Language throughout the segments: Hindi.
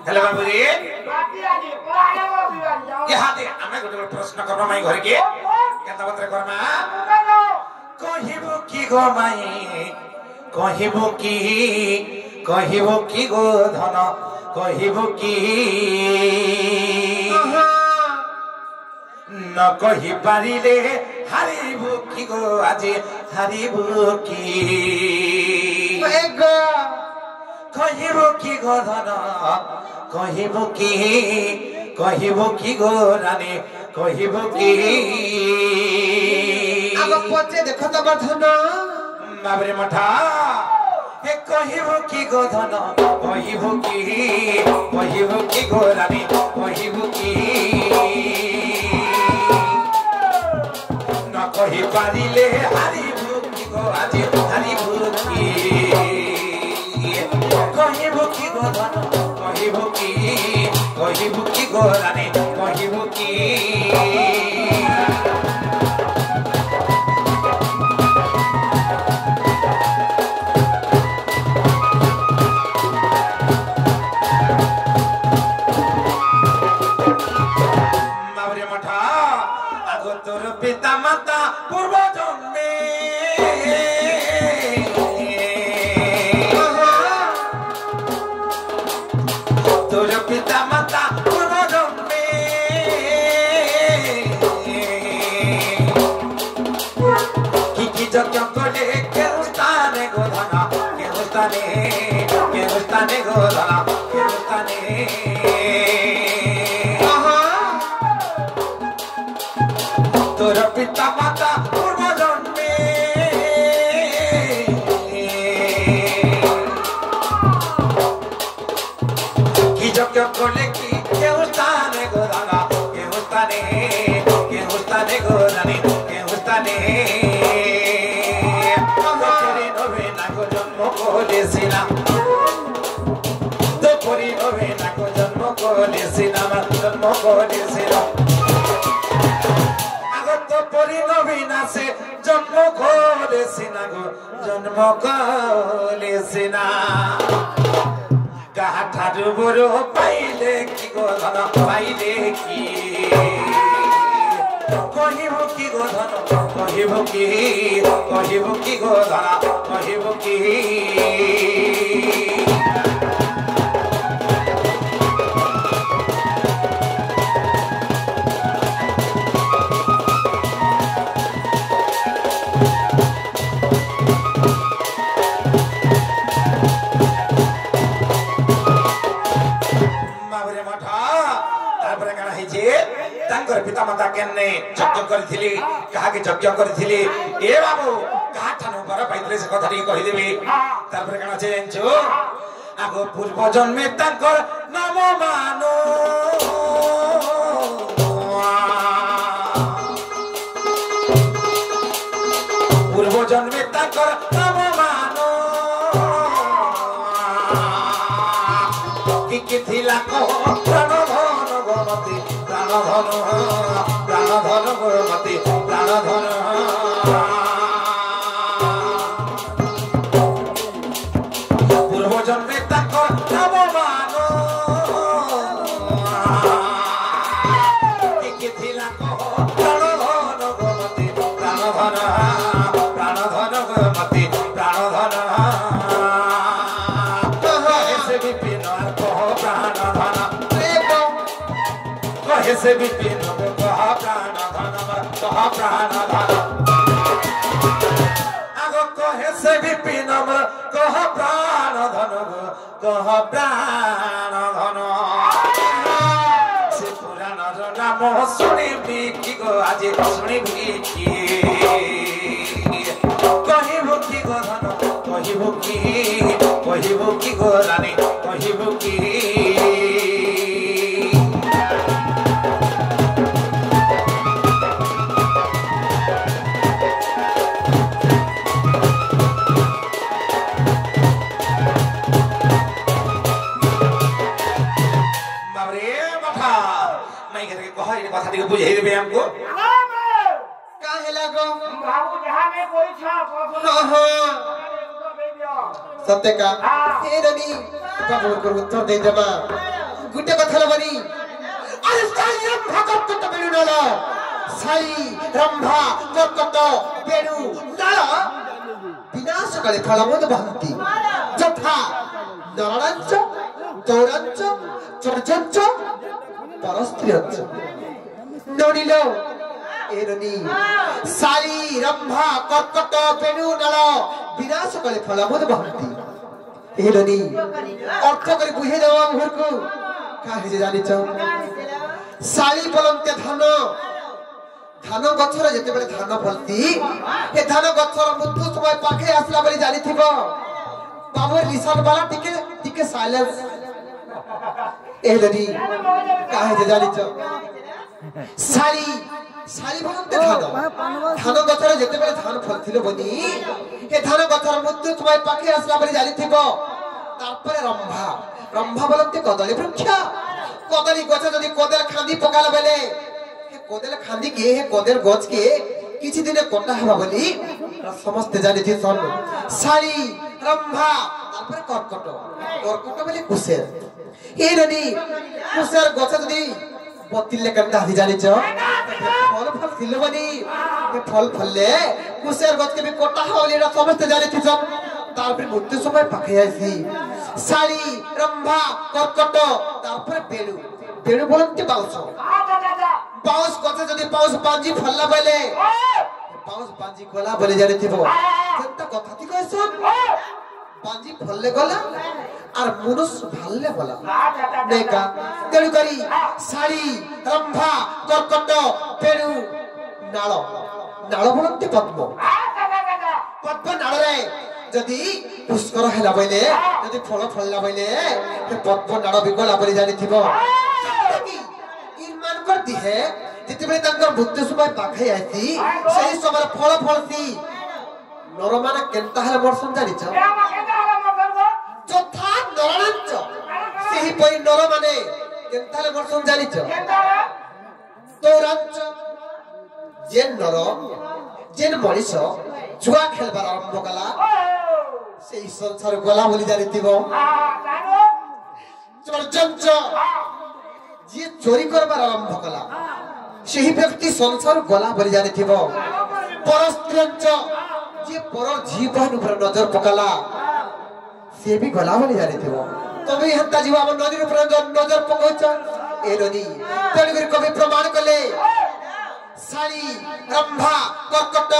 हेलो बाबू रे बाकी आजी पराया को बिवान जाओ ये हाथे हमें गोटे प्रश्न करबा माई घर के केता बत्र करमा कहिबो की गो माई कहिबो की गो धन कहिबो की न कहि पारिले हारिबो की गो आज हारिबो की कहिबो की गो धन कहिबो की गो रानी कहिबो की आग पचे देखो तो बधन बाबरे मठा ए कहिबो की गो धन कहिबो की गो रानी कहिबो की न कहि पारिले हारिबो की गो आज हारिबो की कहिबो की गो धन कहिबो की गो रानी कहिबो की पिता माता पूर्व जन्मे तोर पिता माता पूर्व जन्मे की यज्ञ करे केहु स्थाने गो धन केहु स्थाने गो धन केहु स्थाने तोर पिता माता पूर्व जन्मे की यज्ञ करले की केहु स्थाने गो धन केहु स्थाने गो रानी केहु स्थाने तोरी नवेना को जन्म कोलेसिना तोरी नवेना को जन्म कोलेसिना नवीना से जन्म कोलेसिना गो जन्म कोलेसिना कहा ठाडु बरो पाइले की गो धन पाइले की कहिबो की गो धन कहिबो की गो धन कहिबो की पिता माता केन्ने यज्ञ करथिली कहा के यज्ञ करथिली ए बाबू कहा ठानु पर पाइतले से कथा टी कहि देबी तार पर काना छै जानछु आगो पूर्व जन्मे तांकर नाम मानो पूर्व जन्मे तांकर नाम मानो की थिला को प्राण धन गमति प्राण धन गमति प्राण धन पूर्व जन्मे ताको नाम मानो की थिला को प्राण धन गमति प्राण धन गमति प्राण धन से विपिन कहो प्राण धन कहे से विपिन कहा प्राण धन कहा प्राण धन आगो कहे से विपिन कहा प्राण धन कहा प्राण धन से पुराण नाम शुणिबी कि गो आज शुणिबी कि कहिबो कि गो धन कहिबो कि गो रानी कहिबो कि कथा टिके बुझाई देबे हमको काहे लागो बाबू जहां में कोई छा ओहो सत्य का हे रनी बाबू को उत्तर दे देबा गुटे कथा बनी अरे साई रंभा कर्कट बेणु नल साई रंभा कर्कट बेणु नल विनाश काले फलमोद बहंती यथा नरणांच दौरांच चर्चंच परस्त्रियंच नोडिलो एरनी साई रंभा कर्कट बेणु नल विनाश काले फलमोद बहंती एरनी अर्थ करी बुझे देवा मुहरको काहे जानिच साली बोलंते धान धान गछर जेते बेले धान फलती ए धान गछर मृत्यु समय पाखे आसला बली जानि थिबो बाबूर लिसन वाला टिके साइलेंस एलनी काहे जानिच साली साली बोलंते धान गछर जेते बेले धान फलथिलो बनी ए धान गछर मृत्यु समय पाखे आसला बली जानि थिबो तारपरे रंभा रंभा बोलंते कदली वृक्ष कदली गछ जदी कदल खांदी पकाला बेले हे कदल खांदी के हे कदल गछ के किछि दिने कटा हबा बोली समस्त जानि थि सन साली रंभा तारपरे कर्कट कर्कट बोले कुसेर ए नदी कुसेर गछ जदी पतिले कंटा हदी जानि छ फल फल थिलो बनी हे फल फलले कुसेर गछ के भी कटा हबा बोली समस्त जानि थि सन तारपरे मृत्यु समय पाखे आसी साली रंभा कर्कट तारपरे बेणु बेणु बोलंते बाउस बाउस कथे जदी बाउस पांजी फल्ला बेले बाउस पांजी गला बोले जाने थिबो केनता कथा थी कहसन पांजी फल्ले गला आर मनुष्य भालले गला नेका तेणु करी साली रंभा कर्कट बेणु नाळ नाळ बोलंते पद्म पद्म नाळ रे जदी पुष्कर हैला बइले जदी फल फलला बइले ते पद्म नाड़ बिगला बली जानि थिबो ईमान करती है जति बेले तंकर बुद्धि समय पाखे आसी सही समय फल फलसी नर माने केनता हले मरसन जानि छ जथा नरणांच सही पई नर माने केनता हले मरसन जानि छ तोरांच जेन नर जेन मनिष जुआ खेलबार आरंभ कला সেই সংসার গলা বলি জানি দিব চর্চঞ্চ যে চোরি করবার আরম্ভ কলা সেই ব্যক্তি সংসার গলা বলি জানি দিব পরস্ত্রঞ্চ যে পর জীবন উপর নজর পকালা সে भी গলা বলি জানি দিব তবে হন্তা জীব আমার নদীর উপর নজর পকাউছ এ নদী তেলুগুর কবি প্রমাণ কলে সালি রম্ভা কর্কট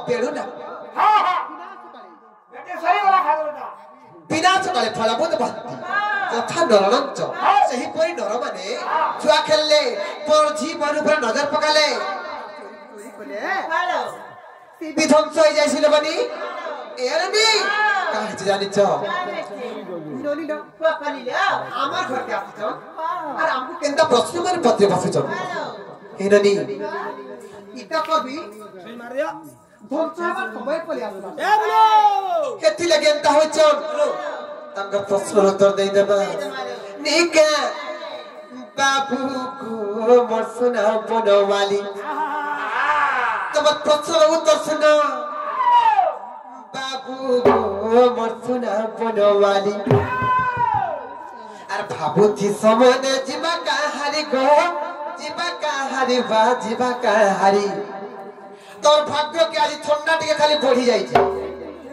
বেড়ু না विनाश काले फलबोध बहंती यथा नरणांच सही परी नर माने जुआ खेलले पर जीवन ऊपर नजर पकाले विध्वंस होई जायसिल बनी एरनी काहे जानि छ আমার घर के आछि छ আর আমকু केनता प्रश्न माने पत्रे बसि छ एरनी इता कवि मारिया ধনসাবার সময় পলে আসলা এ বলো কেতি লাগেনতা হইছন তাঙ্গ প্রশ্ন উত্তর দেই দেবা নিকে বাবু কো মরসনা বনওয়ালি তোমার প্রশ্ন উত্তর শুনো বাবু কো মরসনা বনওয়ালি আর ভাবুছি সমনে জিবা কাহারি গো জিবা কাহারি বা জিবা কাহারি তোর ভাগ্য কি আজ ঠান্ডা টিকে খালি পড়ি যাইছে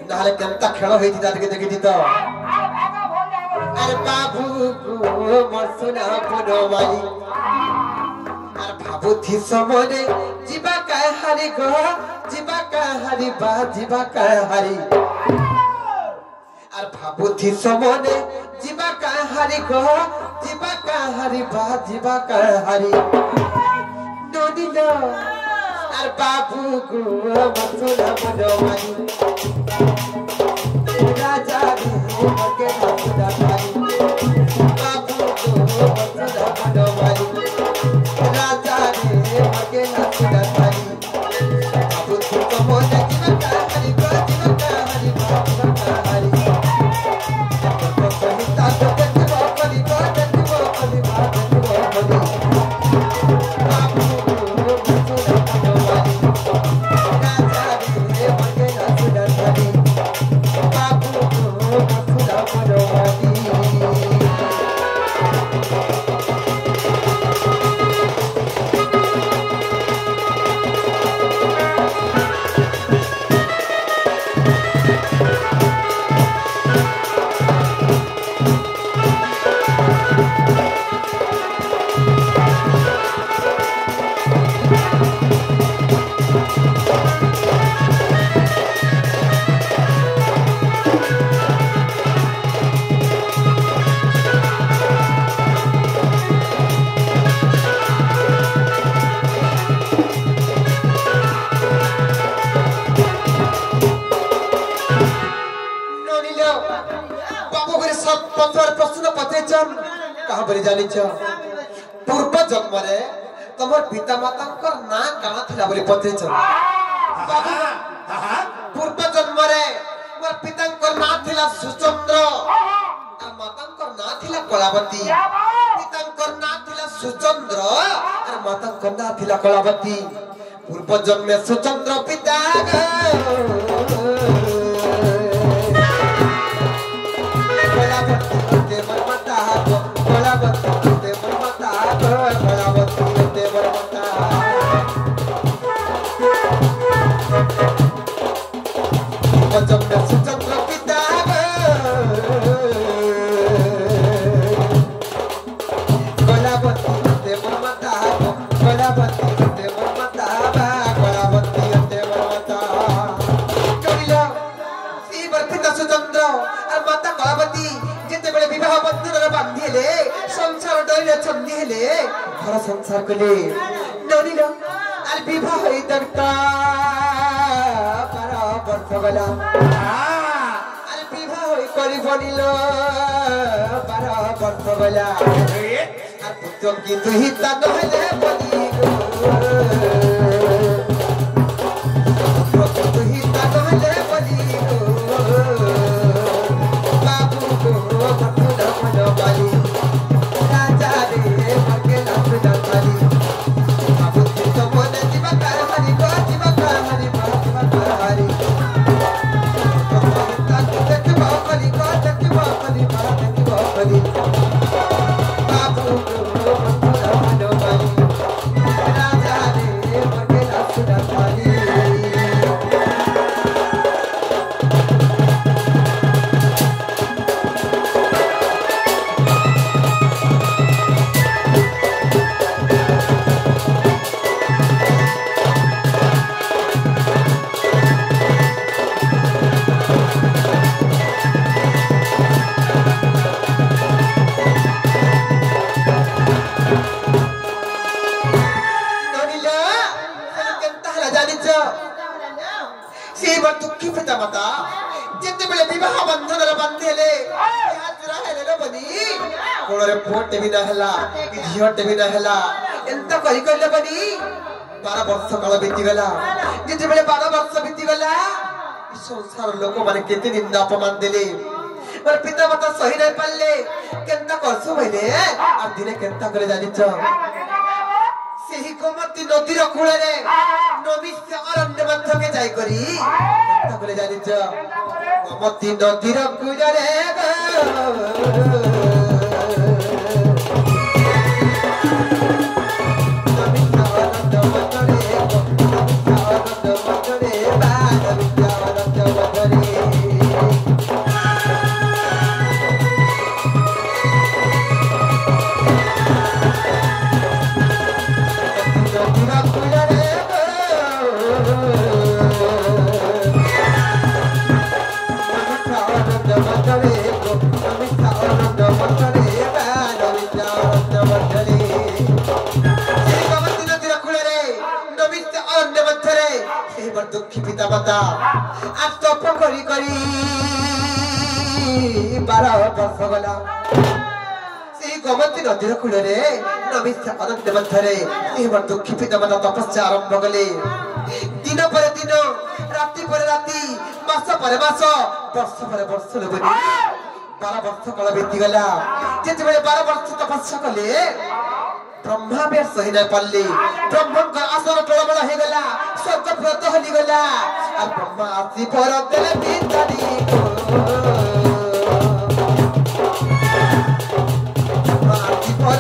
নালে কেনতা খেল হইতি তাকে দেখিতি তো আরে বাবু গো মরসনা বনওয়ালি আর ভাবুথি সমনে জিবা কাহারি গো জিবা কাহারি বা জিবা কাহারি আর ভাবুথি সমনে জিবা কাহারি গো জিবা কাহারি বা জিবা কাহারি নদিলো আর বাবু গো মরসনা বনওয়ালি রাজা রে মকে হাসুদা ভাই বাবু গো মরসনা বনওয়ালি রাজা রে মকে হাসুদা ভাই বাবু তো মনে জীবন কাহারি গো জীবন কাহারি জীবন কাহারি তো কহিতা তো দেখব কলি গো দেখব কলি ভাব দেখব কলি पूर्व जन्म तुम पिता माता ना कण था पचेच पूर्व जन्म मोर पिता ना थिला सुचंद्र और माता ना थिला कलावती पिता ना थिला सुचंद्र और माता ना थिला कलावती पूर्व जन्मे सुचंद्र पिता संसार कले ननिल आल विवाह दक्ता पारा वर्ष गला आल विवाह करी बनिल पारा वर्ष गला आल पुत्र की तुही ता नहले बनी पुत्र की तुही ता नहले बनी बाबू को भक्तुना मन बाली राजा रे संसार लोक माने केते निंदा अपमान देले पर पिता माता सही नहीं पाले केंता करसो भइले आ दिने केंता करे जानि छ सेही गोमती नदीर कूले रे नमिष्य अरण्य मध्य के जाई करी केंता करे जानि छ गोमती नदीर कूले रे दुखी पिता माता आज तप करी करी 12 वर्ष गला से गोमती नदीर कूल रे नमिष्य अनंत मध्यरे से दुखी पिता माता तपस्या आरंभ कले दिन पर दिन राति पर राति मास पर मास वर्ष पर वर्ष लगनी 12 वर्ष काल बीती गला जेते बेले 12 वर्ष तपस्या कले ब्रह्मा बे सही न पल्ली ब्रह्म का आसन टळबळ हे गला स्वर्ग प्रत हली गला आ ब्रह्मा आसी पर देले बिंदानी ब्रह्मा आसी पर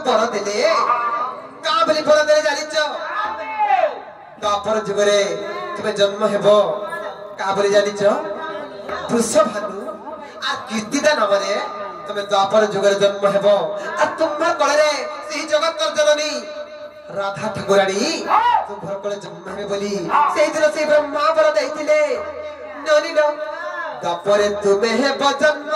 बर देले का बोली बर देले जानिच द्वापर जुगरे तुमे जन्म हेबो का बोली जानिच पुरुष भानु आ कीर्तिदा नमरे तुमे द्वापर जुगरे जन्म हेबो आ तुम्हा कळरे सेही जगत जननी राधा ठाकुराणी तुम्हार कळे जन्म हेबे बोली सेही दिन से ब्रह्मा बर दैथिले ननी न द्वापरे तुमे हेबो जन्म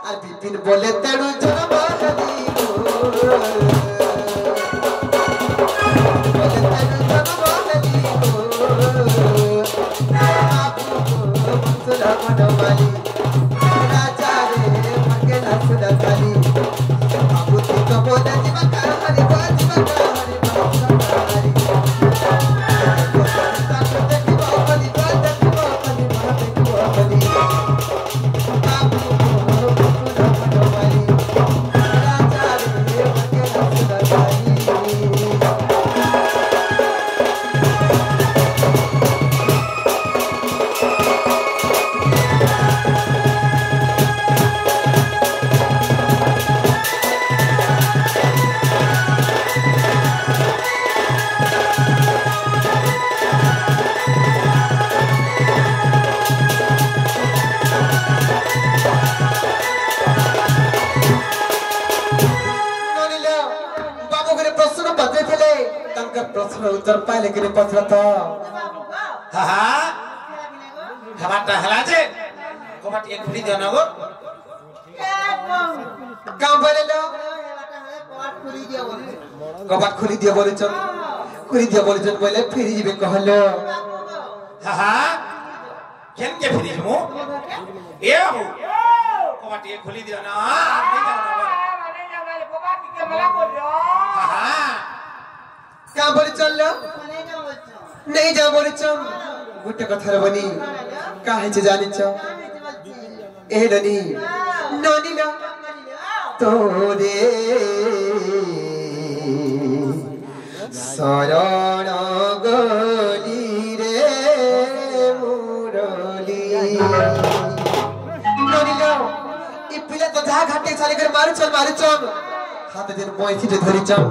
আর বিপিন বলে তেড়ু জনম उत्तर पाइले कि पत्र त हाहा हमाटा हलाजे कोमाट एक खुली दियो नगो काम बरेलो कबाट खुली दियो बोलिचन बोले फेरि जिबे कहलो हाहा केन के फेरि जमु ए बाबू कोमाट एक खुली दियो ना नहीं जाऊ ना हाहा का बोली चललो नहीं जा बोली चम गुटे कथार बनी काहे जे जानिच ए ननी ननी ना तोरे शरण गली रे मुरली ननी ना ई पिला तो जा घाटे चले कर मारू चल हाथ दिन पैसी जे धरी चम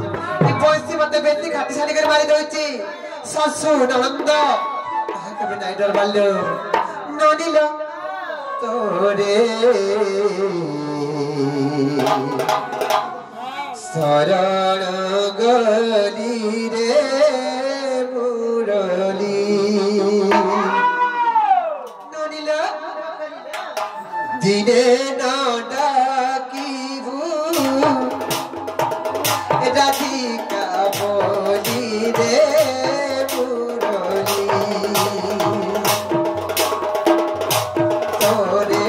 ई पैसी मते बेटी घाटी साली कर मारी दोइची ससु नंद आके बे नाइडर बाल्लो ननिलो तोरे शरण गली रे मुरली ननिलो दिने न डाकिबु राधिका बोली रे मुरली तोरे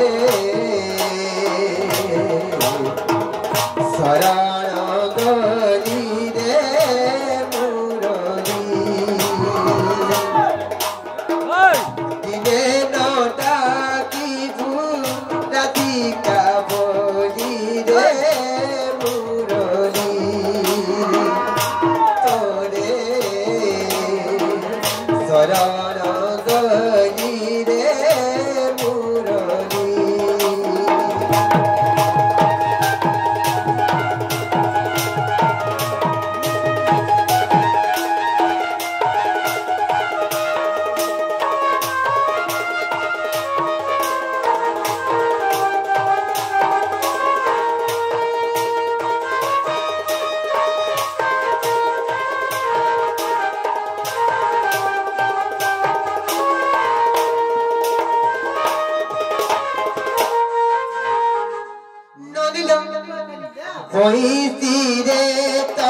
शरण गली रे मुरली दिने न डाकिबु राधिका बोली रे कोई तीरे ता